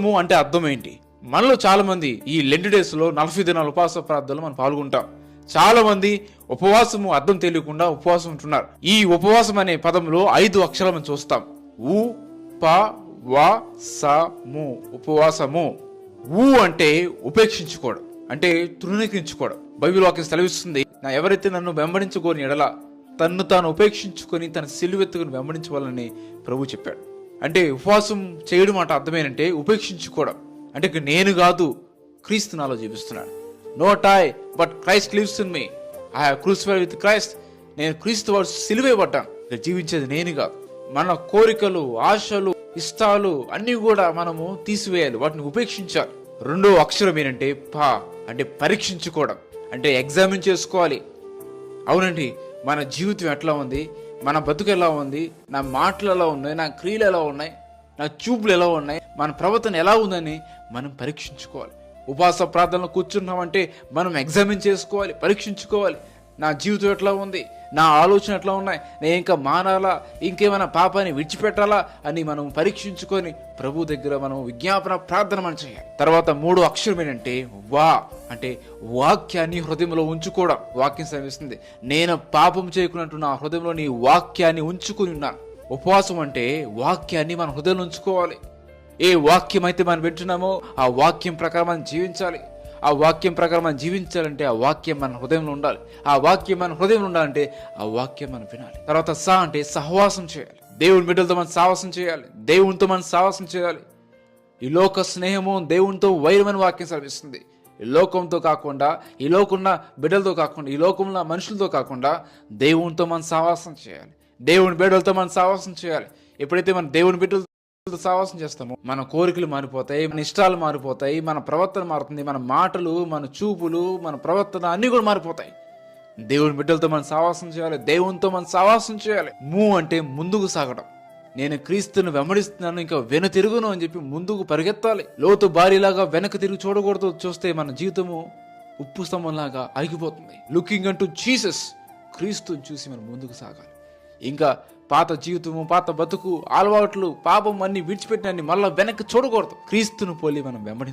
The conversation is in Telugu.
ఉపవాసము అంటే అర్థం ఏంటి? మనలో చాలా మంది ఈ లెంట్ డేస్ లో 40 దినాల ఉపవాస ప్రార్థనలో మనం పాల్గొంటాం. చాలా మంది ఉపవాసము అర్థం తెలియకుండా ఉపవాసం ఉంటున్నారు. ఈ ఉపవాసం అనే పదంలో 5 అక్షరాలు మనం చూస్తాం. ఉ ప వ స ము. ఉపవాసము. ఊ అంటే ఉపేక్షించుకోవడం, అంటే తృణీకరించుకోవడం. బైబిల్ వాక్యం సెలవిస్తుంది, ఎవరైతే నన్ను వెంబడించుకోని ఎడల తన్ను తాను ఉపేక్షించుకొని తన సిలువెత్తుకుని వెంబడించవాలని ప్రభు చెప్పాడు. అంటే ఉపవాసం చేయడం అంటే అర్థమేనంటే ఉపేక్షించుకోవడం. అంటే నేను కాదు, క్రీస్తు నాలో జీవిస్తున్నాడు. Not I but Christ lives in me. I have crucified with Christ. నేను క్రీస్తు వాడు సిలువేయబడ్డాను. ఇక్కడ జీవించేది నేను కాదు. మన కోరికలు, ఆశలు, ఇష్టాలు అన్నీ కూడా మనము తీసివేయాలి, వాటిని ఉపేక్షించాలి. రెండో అక్షరం ఏంటంటే పా, అంటే పరీక్షించుకోవడం, అంటే ఎగ్జామిన్ చేసుకోవాలి. అవునండి, మన జీవితం ఎట్లా ఉంది, మన బతుకు ఎలా ఉంది, నా మాటలు ఎలా ఉన్నాయి, నా క్రియలు ఎలా ఉన్నాయి, నా చూపులు ఎలా ఉన్నాయి, మన ప్రవర్తన ఎలా ఉందని మనం పరీక్షించుకోవాలి. ఉపవాస ప్రార్థనలో కూర్చున్నామంటే మనం ఎగ్జామిన్ చేసుకోవాలి, పరీక్షించుకోవాలి. నా జీవితం ఎట్లా ఉంది, నా ఆలోచన ఎట్లా ఉన్నాయి, నేను ఇంకా మానాలా, ఇంకేమైనా పాపాన్ని విడిచిపెట్టాలా అని మనం పరీక్షించుకొని ప్రభు దగ్గర మనం విజ్ఞాపన ప్రార్థన మనం చేయాలి. తర్వాత 3 అక్షరం ఏంటంటే వా, అంటే వాక్యాన్ని హృదయంలో ఉంచుకోవడం. వాక్యం శ్రమిస్తుంది, నేను పాపం చేయకున్నట్టు నా హృదయంలో నీ వాక్యాన్ని ఉంచుకుని ఉన్నాను. ఉపవాసం అంటే వాక్యాన్ని మన హృదయంలో ఉంచుకోవాలి. ఏ వాక్యం అయితే మనం వింటున్నామో ఆ వాక్యం ప్రకారం మనం జీవించాలి. ఆ వాక్యం ప్రకారం మనం జీవించాలంటే ఆ వాక్యం మన హృదయంలో ఉండాలి. ఆ వాక్యం మన హృదయంలో ఉండాలంటే ఆ వాక్యం మనం వినాలి. తర్వాత సా అంటే సహవాసం చేయాలి. దేవుని బిడ్డలతో మనం సావాసం చేయాలి, దేవునితో మనం సావాసం చేయాలి. ఈ లోక స్నేహము దేవునితో వైరమని వాక్యం సెలవిస్తుంది. ఈ లోకంతో కాకుండా, ఈ లోకున్న బిడ్డలతో కాకుండా, ఈ లోకంలో మనుషులతో కాకుండా దేవునితో మనం సావాసం చేయాలి. దేవుని బిడ్డలతో మనం సావాసం చేయాలి. ఎప్పుడైతే మనం దేవుని బిడ్డలతో సావాసం చేస్తాము, మన కోరికలు మారిపోతాయి, మన ఇష్టాలు మారిపోతాయి, మన ప్రవర్తన మారుతుంది, మన మాటలు, మన చూపులు, మన ప్రవర్తన అన్ని కూడా మారిపోతాయి. దేవుని బిడ్డలతో మనం సావాసం చేయాలి, దేవునితో మనం సావాసం చేయాలి. ము అంటే ముందుకు సాగడం. నేను క్రీస్తుని వెంబడిస్తున్నాను, ఇంకా వెనుతిరుగును అని చెప్పి ముందుకు పరిగెత్తాలి. లోతు బారిలాగా వెనక్కి తిరిగి చూడకూడదు. చూస్తే మన జీవితము ఉప్పు స్తంభంలాగా ఆగిపోతుంది. లుకింగ్ అంటూ జీసస్, క్రీస్తుని చూసి మనం ముందుకు సాగాలి. ఇంకా పాత జీవితము, పాత బతుకు, అలవాట్లు, పాపం అన్ని విడిచిపెట్టినన్ని మళ్ళీ వెనక్కి చూడకూడదు. క్రీస్తును పోలి మనం వెంబడించాలి.